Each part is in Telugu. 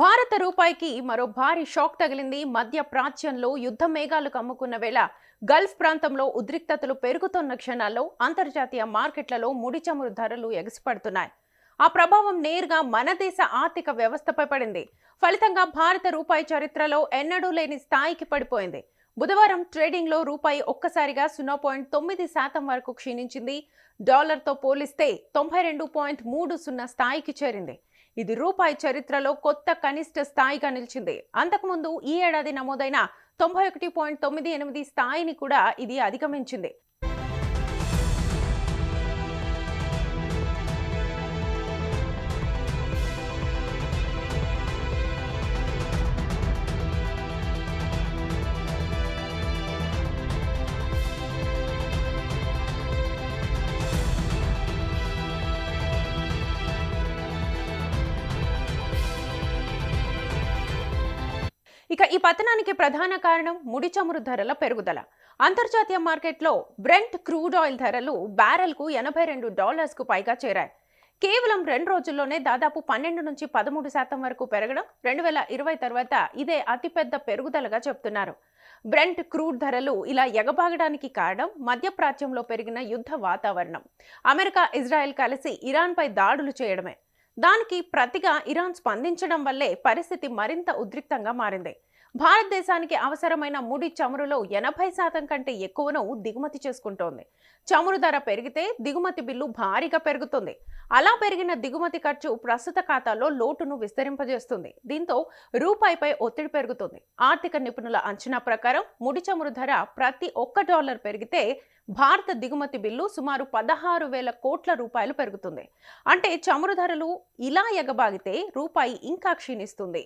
భారత రూపాయికి మరో భారీ షాక్ తగిలింది. మధ్య ప్రాచ్యంలో యుద్ధ మేఘాలు కమ్ముకున్న వేళ గల్ఫ్ ప్రాంతంలో ఉద్రిక్తతలు పెరుగుతున్న క్షణాల్లో అంతర్జాతీయ మార్కెట్లలో ముడి చమురు ధరలు ఎగసిపడుతున్నాయి. ఆ ప్రభావం నేరుగా మన దేశ ఆర్థిక వ్యవస్థపై పడింది. ఫలితంగా భారత రూపాయి చరిత్రలో ఎన్నడూ లేని స్థాయికి పడిపోయింది. బుధవారం ట్రేడింగ్లో రూపాయి ఒక్కసారిగా 0.9% వరకు క్షీణించింది. డాలర్తో పోలిస్తే 92.30 స్థాయికి చేరింది. ఇది రూపాయి చరిత్రలో కొత్త కనిష్ట స్థాయిగా నిలిచింది. అంతకుముందు ఈ ఏడాది నమోదైన 91.98 స్థాయిని కూడా ఇది అధిగమించింది. ఇక ఈ పతనానికి ప్రధాన కారణం ముడి చమురు ధరల పెరుగుదల. అంతర్జాతీయ మార్కెట్లో బ్రెంట్ క్రూడ్ ఆయిల్ ధరలు బ్యారెల్కు $82 పైగా చేరాయి. కేవలం 2 రోజుల్లోనే దాదాపు 12 నుంచి 13% వరకు పెరగడం 2020 తర్వాత ఇదే అతిపెద్ద పెరుగుదలగా చెబుతున్నారు. బ్రెంట్ క్రూడ్ ధరలు ఇలా ఎగబాగడానికి కారణం మధ్యప్రాచ్యంలో పెరిగిన యుద్ధ వాతావరణం. అమెరికా, ఇజ్రాయెల్ కలిసి ఇరాన్పై దాడులు చేయడమే. దానికి ప్రతిగా ఇరాన్ స్పందించడం వల్లే పరిస్థితి మరింత ఉద్రిక్తంగా మారింది. భారతదేశానికి అవసరమైన ముడి చమురులో 80% కంటే ఎక్కువను దిగుమతి చేసుకుంటోంది. చమురు ధర పెరిగితే దిగుమతి బిల్లు భారీగా పెరుగుతుంది. అలా పెరిగిన దిగుమతి ఖర్చు ప్రస్తుత ఖాతాలో లోటును విస్తరింపజేస్తుంది. దీంతో రూపాయిపై ఒత్తిడి పెరుగుతుంది. ఆర్థిక నిపుణుల అంచనా ప్రకారం ముడి చమురు ధర ప్రతి $1 పెరిగితే భారత దిగుమతి బిల్లు సుమారు 16,000 కోట్ల రూపాయలు పెరుగుతుంది. అంటే చమురు ధరలు ఇలా ఎగబాగితే రూపాయి ఇంకా క్షీణిస్తుంది.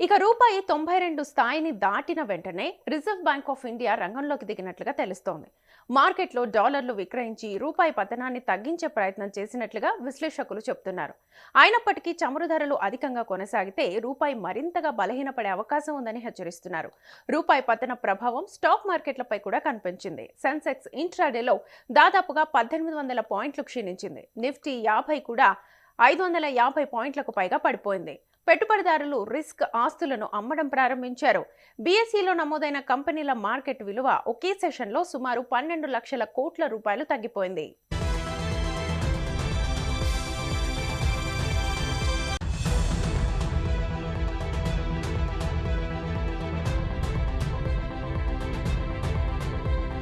ఇక రూపాయి 92 స్థాయిని దాటిన వెంటనే రిజర్వ్ బ్యాంక్ ఆఫ్ ఇండియా రంగంలోకి దిగినట్లుగా తెలుస్తోంది. మార్కెట్లో డాలర్లు విక్రయించి రూపాయి పతనాన్ని తగ్గించే ప్రయత్నం చేసినట్లుగా విశ్లేషకులు చెబుతున్నారు. అయినప్పటికీ చమురు ధరలు అధికంగా కొనసాగితే రూపాయి మరింతగా బలహీనపడే అవకాశం ఉందని హెచ్చరిస్తున్నారు. రూపాయి పతన ప్రభావం స్టాక్ మార్కెట్లపై కూడా కనిపించింది. సెన్సెక్స్ ఇంట్రాడేలో దాదాపుగా 1800 పాయింట్లు క్షీణించింది. నిఫ్టీ 50 కూడా 550 పాయింట్లకు పైగా పడిపోయింది. పెట్టుబడిదారులు రిస్క్ ఆస్తులను అమ్మడం ప్రారంభించారు. బీఎస్ఈలో నమోదైన కంపెనీల మార్కెట్ విలువ ఒకే సెషన్లో సుమారు 12 లక్షల కోట్ల రూపాయలు తగ్గిపోయింది.